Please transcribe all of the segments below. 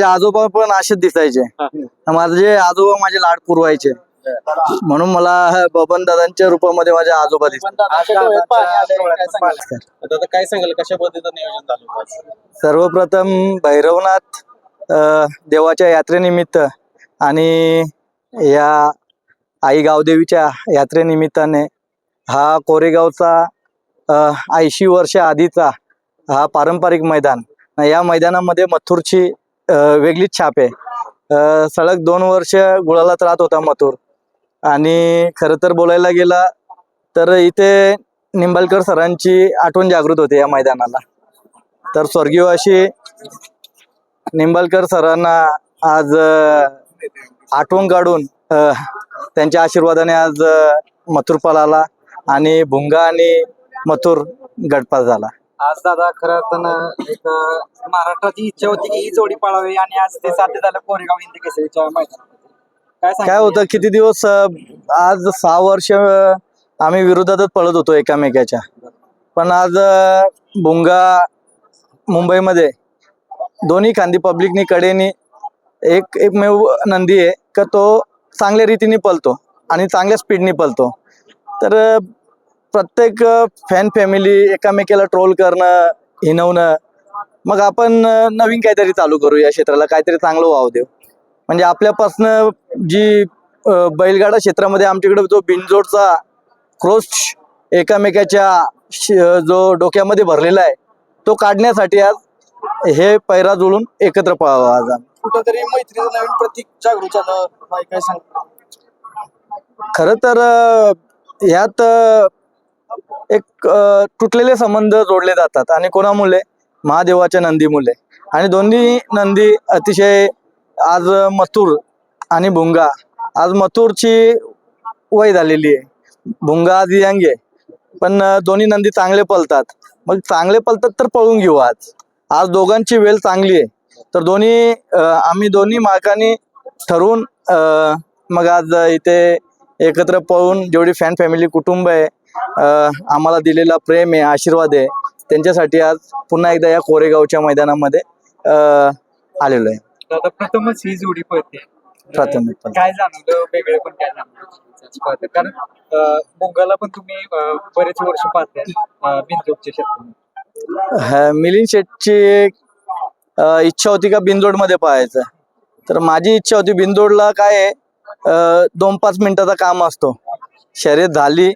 आजोबा पण असेच दिसायचे. माझे आजोबा माझे लाड पुरवायचे, म्हणून मला बबन दादांच्या रूपामध्ये माझे आजोबा दिसतात. आता काय सांगाल, कशा पद्धतीचं नियोजन झालं होतं? सर्वप्रथम भैरवनाथ देवाच्या यात्रेनिमित्त आणि या आई गावदेवीच्या यात्रेनिमित्ताने हा कोरेगावचा 80 वर्ष आधीचा हा पारंपरिक मैदान. या मैदानामध्ये मथुरची वेगळीच छाप आहे. सलग 2 वर्ष गुलालात राहत होता मथुर. आणि खरं तर बोलायला गेला तर इथे निंबाळकर सरांची आठवण जागृत होते या मैदानाला. तर स्वर्गीयवासी निंबाळकर सरांना आज आठवण काढून त्यांच्या आशीर्वादाने आज मथुर पळाला आणि भुंगा आणि मथुर गटपास झाला. आज दादा खरं अर्थानं एक महाराष्ट्राची इच्छा होती की ही जोडी पळावी आणि आज ते साध्य झालं कोरेगाव हिंदी केसरीच्या मैदानात. काय होतं, किती दिवस आज 6 वर्ष आम्ही विरोधातच पळत होतो एकामेकाच्या. पण आज भुंगा मुंबईमध्ये दोन्ही खांदी पब्लिकनी कडेनी एकमेव नंदी आहे का तो चांगल्या रीतीने पळतो आणि चांगल्या स्पीडनी पळतो. तर प्रत्येक फॅन फॅमिली एकामेकाला ट्रोल करणं, हिनवणं, मग आपण नवीन काहीतरी चालू करू या क्षेत्राला, काहीतरी चांगलं व्हावं देऊ. म्हणजे आपल्यापासनं जी बैलगाडा क्षेत्रामध्ये आमच्याकडे जो बिनजोडचा क्रोश एकामेकाच्या जो डोक्यामध्ये भरलेला आहे तो काढण्यासाठी आज हे पैरा जुळून एकत्र पळावं. आज कुठंतरी मैत्रीचं नवीन प्रतीक जागृत झालं, काय सांगतो? खरं तर ह्यात एक तुटलेले संबंध जोडले जातात आणि कोणामुळे? महादेवाच्या नंदीमुळे. आणि दोन्ही नंदी अतिशय आज मथुर आणि भुंगा, आज मथुरची वय झालेली आहे, भुंगा आज यंग आहे, पण दोन्ही नंदी चांगले पळतात. मग चांगले पळतात तर पळून घेऊ. आज दोघांची वेळ चांगली आहे, तर आम्ही दोन्ही मालकांनी ठरवून मग आज इथे एकत्र पळून जेवढी फॅन फॅमिली कुटुंब आहे, आम्हाला दिलेला प्रेम आहे, आशीर्वाद आहे, त्यांच्यासाठी आज पुन्हा एकदा या कोरेगावच्या मैदानामध्ये आलेलो आहे. दादा प्रथमच ही जोडी पळते, प्रथम काय जाणवलं वेगळे, पण काय जाणवलं? कारण भुंगाला पण तुम्ही बरेच वर्ष पाहताय बिनजोडच्या क्षेत्रात. मिलिंद शेठची इच्छा होती का बिनजोडमध्ये पाहायचं, तर माझी इच्छा होती बिनजोडला. काय आहे, 2-5 मिनिटाचा काम असतो, शर्यत झाली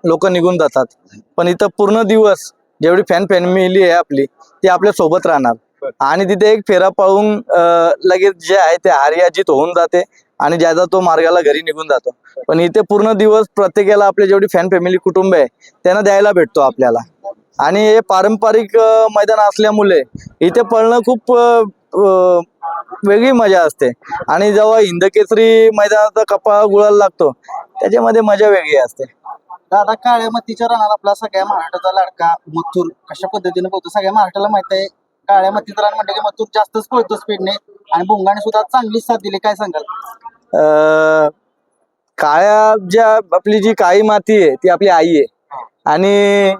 लोक निघून जातात. पण इथं पूर्ण दिवस जेवढी फॅन फॅमिली आहे आपली ती आपल्या सोबत राहणार आणि तिथे एक फेरा पळून लगेच जे आहे ते हार्याजीत होऊन जाते आणि ज्याचा तो मार्गाला घरी निघून जातो. पण इथे पूर्ण दिवस प्रत्येकाला आपले जेवढी फॅन फॅमिली कुटुंब आहे त्यांना द्यायला भेटतो आपल्याला. आणि हे पारंपरिक मैदान असल्यामुळे इथे पळणं खूप वेगळी मजा असते. आणि जेव्हा हिंदकेसरी मैदानाचा कपाळ गुळाला लागतो त्याच्यामध्ये मजा वेगळी असते. दादा काळ्या मातीच्या रानात आपला सगळ्या महाराष्ट्राचा लाडका मथुर कशा पद्धतीने पळतो? सगळ्या महाराष्ट्राला माहित आहे काळ्या मातीचं रान म्हणजे की मथुर जास्तच पळतो स्पीडने, आणि भुंगाने सुद्धा चांगलीच साथ दिली. काय सांगाल? काळ्या आपली जी काळी माती आहे ती आपली आई आहे आणि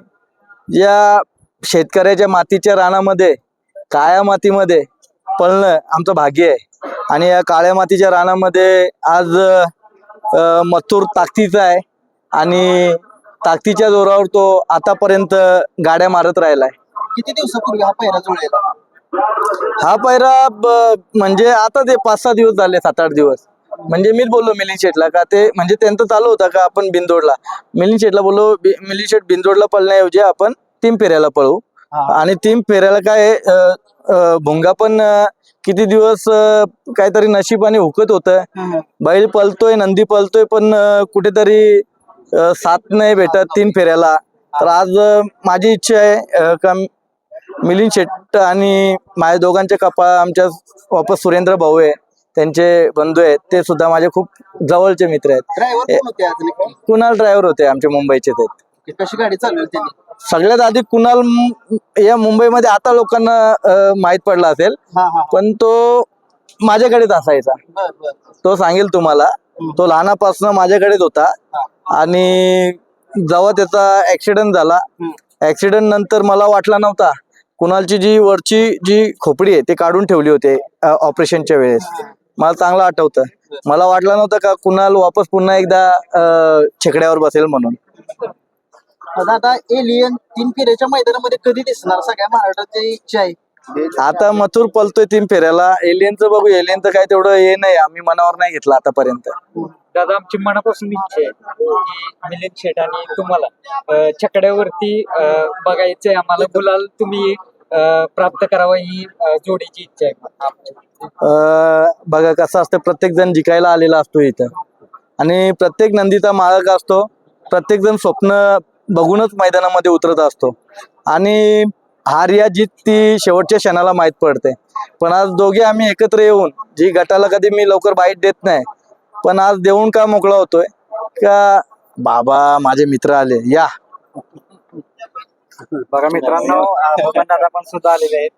ज्या शेतकऱ्याच्या मातीच्या रानामध्ये काळ्या मातीमध्ये पळणं आमचं भाग्य आहे. आणि या काळ्या मातीच्या रानामध्ये आज मथुर ताकदीचा आहे आणि ताकदीच्या जोरावर तो आतापर्यंत गाड्या मारत राहिलाय. किती दिवसापूर्वी हा पहिरा जुळलेला? हा पैरा म्हणजे आता ते 5-6 दिवस झाले, 7-8 दिवस. म्हणजे मीच बोललो मिलिंद शेठला का ते म्हणजे त्यांचं चालू होता का आपण बिनजोडला. मिलिंद शेठला बोललो मिलिंद शेठ बिनजोडला पळण्याऐवजी आपण 3 फेऱ्याला पळू. आणि 3 फेऱ्याला काय भुंगा पण किती दिवस काहीतरी नशिबाने हुकत होतं. बैल पळतोय, नंदी पळतोय, पण कुठेतरी साथ नाही भेटत 3 फेऱ्याला. तर आज माझी इच्छा आहे का मिलिंद शेठ आणि माझ्या दोघांचे कपाळ आमच्या वापस सुरेंद्र भाऊ आहे, त्यांचे बंधू आहेत, ते सुद्धा माझे खूप जवळचे मित्र आहेत. कुणाल ड्रायव्हर होते आमचे मुंबईचे. ते कशी गाडी चालवली त्यांनी? सगळ्यात आधी कुणाल या मुंबईमध्ये आता लोकांना माहित पडला असेल, पण तो माझ्याकडेच असायचा. तो सांगेल तुम्हाला, तो लहानापासून माझ्याकडेच होता. आणि जेव्हा त्याचा ऍक्सिडेंट झाला, ऍक्सिडेंट नंतर मला वाटला नव्हता कुणालची जी वरची जी खोपडी आहे ती काढून ठेवली होती ऑपरेशनच्या वेळेस. मला चांगलं आठवतं. मला वाटलं नव्हतं का कुणाल वापस पुन्हा एकदा छकड्यावर बसेल म्हणून. दादा एलियन 3 फेऱ्याच्या मैदानामध्ये कधी दिसणार सगळ्या महाराष्ट्राची इच्छा आहे. आता मथुर पलतोय 3 फेऱ्याला. एलियनचं बघू. एलियनचं काय तेवढं हे नाही, आम्ही मनावर नाही घेतलं आतापर्यंत. दादा आमची मनापासून इच्छा आहे की मिलिंद शेठ आणि तुम्हाला छकड्यावरती बघायचंय आम्हाला. गुलाल तुम्ही प्राप्त करावा ही जोडीची इच्छा आहे आमची. बघा कसं असतं, प्रत्येक जण जिकायला आलेला असतो इथं आणि प्रत्येक नंदीचा मालक असतो. प्रत्येक जण स्वप्न बघूनच मैदानामध्ये उतरत असतो आणि हार या जीत ती शेवटच्या क्षणाला माहीत पडते. पण आज दोघे आम्ही एकत्र येऊन, जी गटाला कधी मी लवकर बाईट देत नाही, पण आज देऊन का मोकळा होतोय का बाबा माझे मित्र आले या. बघा मित्रांनो दादा पण सुद्धा आलेले आहेत.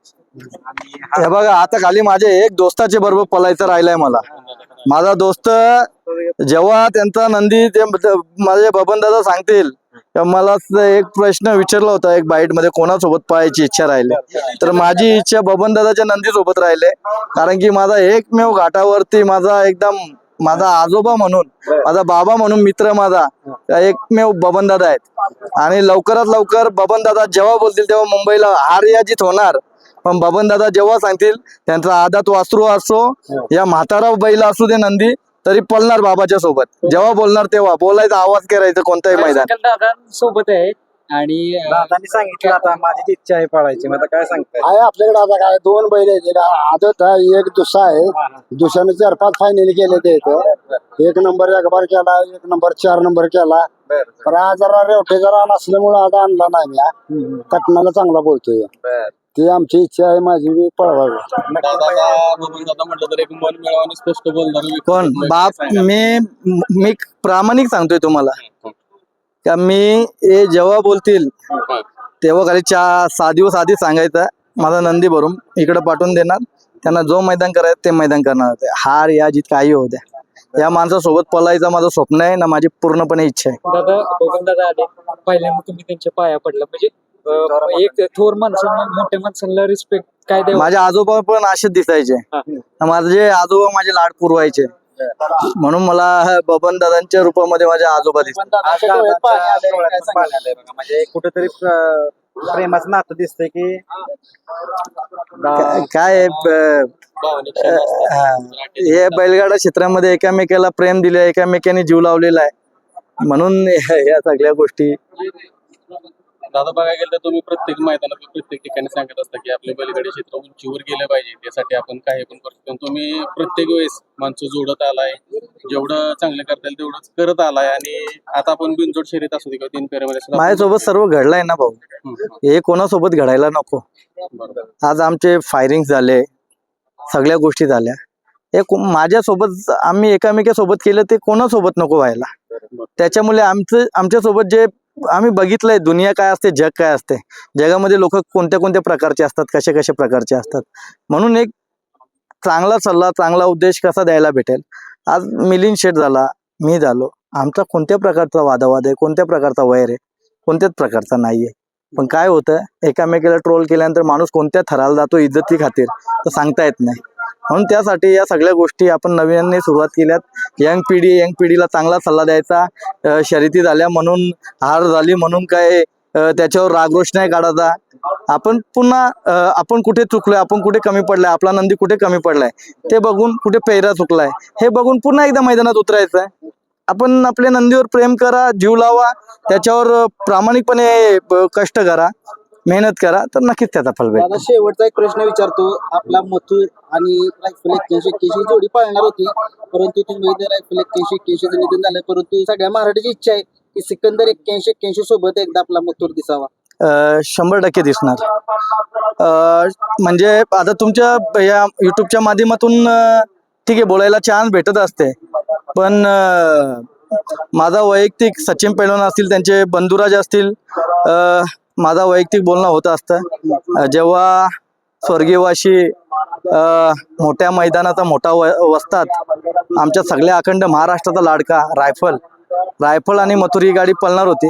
हे बघा आता खाली माझे एक दोस्ताचे बरोबर पलायचं राहिलंय. मला माझा दोस्त जेव्हा त्यांचा नंदी ते माझे बबन दादा सांगतील, मला एक प्रश्न विचारला होता एक बाईट मध्ये, कोणासोबत पळायची इच्छा राहिली, तर माझी इच्छा बबन दादाच्या नंदी सोबत राहिले. कारण की माझा एकमेव घाटावरती माझा एकदम माझा आजोबा म्हणून, माझा बाबा म्हणून मित्र माझा एकमेव बबन दादा आहेत. आणि लवकरात लवकर बबन दादा जेव्हा बोलतील तेव्हा मुंबईला हार या जीत होणार. पण बबन दादा जेव्हा सांगतील, त्यांचा आदात वासरू असो या म्हातारा बैल असू दे नंदी, तरी पळणार बाबाच्या सोबत. जेव्हा बोलणार तेव्हा बोलायचा, आवाज करायचा कोणताही मैदान. दादा सोबत आहे आणि दादांनी सांगितलं आता माझी इच्छा आहे पळायची. मग आता काय सांगताय? आहे आपल्याकडे आता काय 2 बैल आहेत. आदत आहे, एक दुसरा आहे. दुसऱ्याने 4-5 फायनल केले ते इथं. 1 नंबर एक बार केला, 1 नंबर 4 नंबर केला. पण आज जरा रेवटेचा रान असल्यामुळे आता आणला नाही मी. कटनाला चांगला बोलतोय. ती आमची इच्छा आहे, माझी मी पळवावी. दादा म्हटलं तर एक मन मिळवून स्पष्ट बोलणार कोण बाप, मी प्रामाणिक सांगतोय तुम्हाला का मी हे जेव्हा बोलतील तेव्हा खाली 6 दिवस आधी सांगायचं, माझा नंदी भरून इकडे पाठवून देणार. त्यांना जो मैदान करायचं ते मैदान करणार होते. हार या जीत काही होऊ द्या, या माणसासोबत पळायचं माझं स्वप्न आहे ना, माझी पूर्णपणे इच्छा आहे. दादा बघून दादा आले पहिल्यांदा तुम्ही त्यांच्या पाया पडला म्हणजे एक थोर माणसांना, मोठ्या माणसांना रिस्पेक्ट काय द्यावं. माझे आजोबा पण असेच दिसायचे. माझे आजोबा माझे लाड पुरवायचे, म्हणून मला बबन दादांच्या रूपामध्ये माझे आजोबा दिसतात. दादाच्या डोळ्यात पाणी आलंय, काय सांगाल? म्हणजे कुठेतरी प्रेमाचं नातं दिसतंय की काय हे बैलगाडा क्षेत्रामध्ये एकामेकाला प्रेम दिले, एकामेकाने जीव लावलेला आहे. म्हणून या सगळ्या गोष्टी. दादा बघायला गेलं तर तुम्ही प्रत्येक मैदानात प्रत्येक ठिकाणी सांगत असता की आपले बैलगाडी क्षेत्र उंचीवर गेलं पाहिजे, त्यासाठी आपण काही पण करतो. तुम्ही प्रत्येक वेळेस माणसं जोडत आलाय, जेवढं चांगलं करता येईल तेवढंच करत आलाय. आणि आता आपण बिनजोड शर्यत असू दे किंवा 3 फेऱ्यामध्ये माझ्यासोबत सर्व घडलंय ना भाऊ, हे कोणासोबत घडायला नको. आज आमचे फायरिंग झाले, सगळ्या गोष्टी झाल्या. हे माझ्यासोबत आम्ही एकामेकासोबत केलं ते कोणासोबत नको व्हायला. त्याच्यामुळे आमच्यासोबत जे आम्ही बघितलंय, दुनिया काय असते, जग काय असते, जगामध्ये लोक कोणत्या कोणत्या प्रकारचे असतात, कशा कशा प्रकारचे असतात. म्हणून एक चांगला सल्ला, चांगला उद्देश कसा द्यायला भेटेल. आज मिलिंद शेठ झाला, मी झालो, आमचा कोणत्या प्रकारचा वादावाद आहे, कोणत्या प्रकारचा वैर आहे, कोणत्याच प्रकारचा नाहीये. पण काय होतं, एकामेकाला ट्रोल केल्यानंतर माणूस कोणत्या थराला जातो इज्जती खातीर, तर सांगता येत नाही. म्हणून त्यासाठी या सगळ्या गोष्टी आपण नव्याने सुरुवात केल्यात. यंग पिढीला चांगला सल्ला द्यायचा. शर्यती झाल्या म्हणून, हार झाली म्हणून काय त्याच्यावर रागरोष नाही काढायचा. आपण पुन्हा आपण कुठे चुकलोय, आपण कुठे कमी पडलाय, आपला नंदी कुठे कमी पडलाय ते बघून, कुठे पेहरा चुकलाय हे बघून पुन्हा एकदा मैदानात उतरायचं. आपण आपल्या नंदीवर प्रेम करा, जीव लावा, त्याच्यावर प्रामाणिकपणे कष्ट करा, मेहनत करा, तर नक्कीच त्याचा फल भेटेल. दादा शेवटचा एक प्रश्न विचारतो. आपला मथुर आणि रायफल 81 जोडी पाळणार होती, परंतु तुम्ही रायफल 81 निधन झालं. परंतु सगळ्या मराठीची इच्छा आहे की सिकंदर 81 सोबत एकदा आपला मथुर दिसावा. 100% दिसणार. म्हणजे आता तुमच्या या युट्यूबच्या माध्यमातून ठीक आहे बोलायला चान्स भेटत असते, पण माझा वैयक्तिक सचिन पैलवान असतील, त्यांचे बंधुराज असतील, माझा वैयक्तिक बोलणं होत असतं. जेव्हा स्वर्गीयवाशी मोठ्या मैदानाचा मोठा वस्ताद, आमच्या सगळ्या अखंड महाराष्ट्राचा लाडका रायफल आणि मथुर ही गाडी पळणार होती.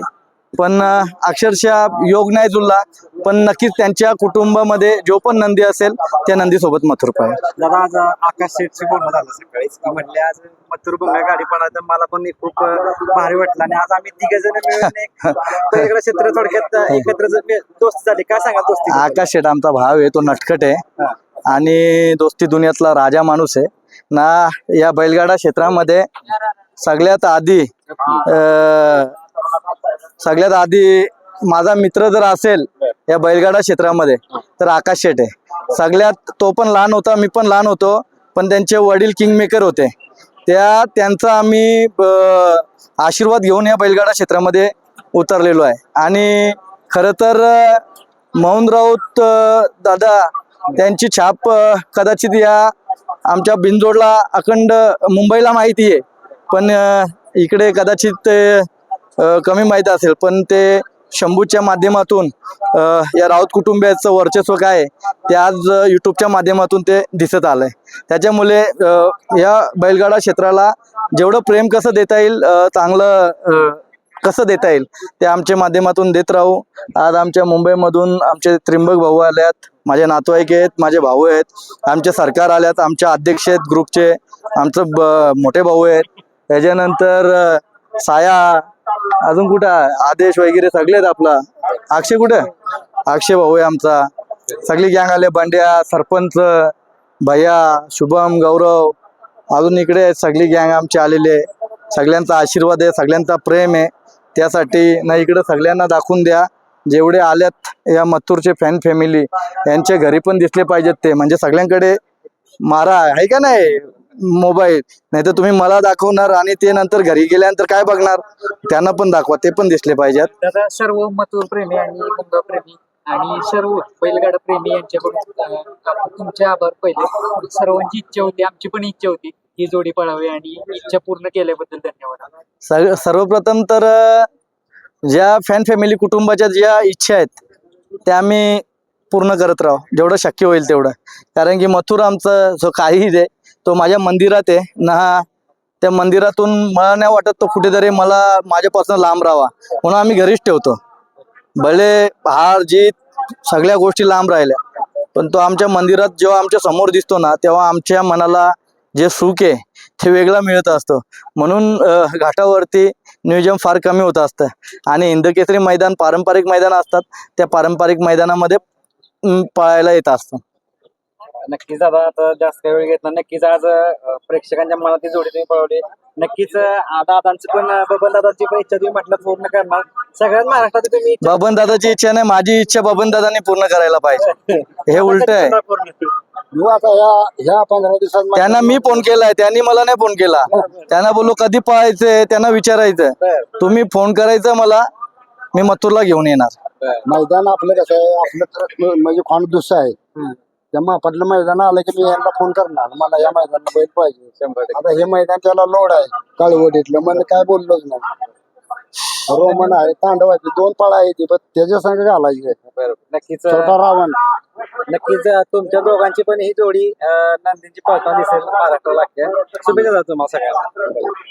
पण अक्षरशः योग नाही जुळला. पण नक्कीच त्यांच्या कुटुंबामध्ये जो पण नंदी असेल त्या नंदी सोबत मथुर पाहिजे. दादा आज आकाश शेठची बोलणं झालं सकाळीच की म्हणले आज मथुर भोंगा गाडी पळायला मला पण खूप भारी वाटलं आणि आज आम्ही तिघ जण मिळून एक वेगळं क्षेत्र थोडक्यात एकत्र दोस्त झाले. काय सांगाल दोस्ती? आकाश शेठ आमचा भाव आहे, तो नटखट आहे आणि दोस्ती दुनियातला राजा माणूस आहे ना. या बैलगाडा क्षेत्रामध्ये सगळ्यात आधी माझा मित्र जर असेल या बैलगाडा क्षेत्रामध्ये तर आकाश शेठ आहे. सगळ्यात तो पण लहान होता, मी पण लहान होतो, पण त्यांचे वडील किंगमेकर होते. त्यांचा आम्ही आशीर्वाद घेऊन या बैलगाडा क्षेत्रामध्ये उतरलेलो आहे. आणि खरं तर मोहन राऊत दादा त्यांची छाप कदाचित या आमच्या बिनजोडला अखंड मुंबईला माहिती आहे, पण इकडे कदाचित ते कमी माहीत असेल. पण ते शंभूच्या माध्यमातून या राऊत कुटुंबियाचं वर्चस्व काय आहे ते आज यूट्यूबच्या माध्यमातून ते दिसत आलंय. त्याच्यामुळे या बैलगाडा क्षेत्राला जेवढं प्रेम कसं देता येईल, चांगलं कसं देता येईल ते आमच्या माध्यमातून देत राहू. आज आमच्या मुंबईमधून आमचे त्रिंबक भाऊ आल्यात, माझे नातेवाईक आहेत, माझे भाऊ आहेत, आमचे सरकार आल्यात, आमचे अध्यक्ष आहेत ग्रुपचे, आमचं मोठे भाऊ आहेत, त्याच्यानंतर साया, अजून कुठं आदेश वगैरे सगळे आहेत. आपला अक्षय कुठं, अक्षय भाऊ आहे आमचा, सगळी गँग आले, बंड्या, सरपंच, भैया, शुभम, गौरव, अजून इकडे सगळी गँग आमची आलेली आहे. सगळ्यांचा आशीर्वाद आहे, सगळ्यांचा प्रेम आहे. त्यासाठी ना इकडे सगळ्यांना दाखवून द्या, जेवढे आल्यात या मथुरचे फॅन फॅमिली यांच्या घरी पण दिसले पाहिजेत ते, म्हणजे सगळ्यांकडे मारा आहे का नाही मोबाईल, नाही तर तुम्ही मला दाखवणार आणि ते नंतर घरी गेल्यानंतर काय बघणार, त्यांना पण दाखवा, ते पण दिसले पाहिजेत. दादा सर्व मथुर प्रेमी आणि भोंगा प्रेमी आणि सर्व बैलगाडा प्रेमी यांच्याकडून तुमचे आभार. पहिले सर्वांची इच्छा होती, आमची पण इच्छा होती ही जोडी पळावी आणि इच्छा पूर्ण केल्याबद्दल धन्यवाद. सर्वप्रथम तर ज्या फॅन फॅमिली कुटुंबाच्या ज्या इच्छा आहेत त्या आम्ही पूर्ण करत राहू जेवढं शक्य होईल तेवढं. कारण की मथुर आमचं जो काहीही दे तो माझ्या मंदिरात आहे ना, त्या मंदिरातून मला नाही वाटत तो कुठेतरी मला माझ्यापासून लांब राहावा, म्हणून आम्ही घरीच ठेवतो. भले हार जीत सगळ्या गोष्टी लांब राहिल्या, पण तो आमच्या मंदिरात जेव्हा आमच्या समोर दिसतो ना, तेव्हा आमच्या मनाला जे सुख आहे ते वेगळं मिळत असतं. म्हणून घाटावरती नियोजन फार कमी होत असतं आणि हिंदकेसरी मैदान पारंपरिक मैदान असतात, त्या पारंपरिक मैदानामध्ये पळायला येत असतं. नक्कीच दादा, आता जास्त काही वेळ घेतला. नक्कीच आज प्रेक्षकांच्या मनात ती जोडी तुम्ही पळवली. नक्कीच दादांची पण बबन दादाची पण इच्छा तुम्ही म्हटलं पूर्ण करणार. सगळ्यात महाराष्ट्रात तुम्ही बबन दादाची इच्छा नाही, माझी इच्छा बबन दादाने पूर्ण करायला पाहिजे. हे उलट आहे. मी आता ह्या 15 दिवसात त्यांना मी फोन केलाय, त्यांनी मला नाही फोन केला. त्यांना बोललो कधी पळायचंय, त्यांना विचारायचं, तुम्ही फोन करायचं मला, मी मथुरला घेऊन येणार. मैदान आपलं कसं आहे, आपलं तर म्हणजे खाण दुसरं आहे. त्या मापातलं मैदान आलं की मी यांना फोन करणार, मला या मैदानात बैल पाहिजे. आता हे मैदान त्याला लोड आहे काळवडीतलं, म्हणजे काय बोललोच नाही. रोमन आहे, तांडव आहे, 2 पाळा आहे ती, पण त्याच्या संग घालायचे. नक्कीच छोटा रावण. नक्कीच तुमच्या दोघांची पण ही जोडी नंदींची पळताना दिसेल महाराष्ट्राला. शुभेच्छा तुम्हाला सगळ्यांना.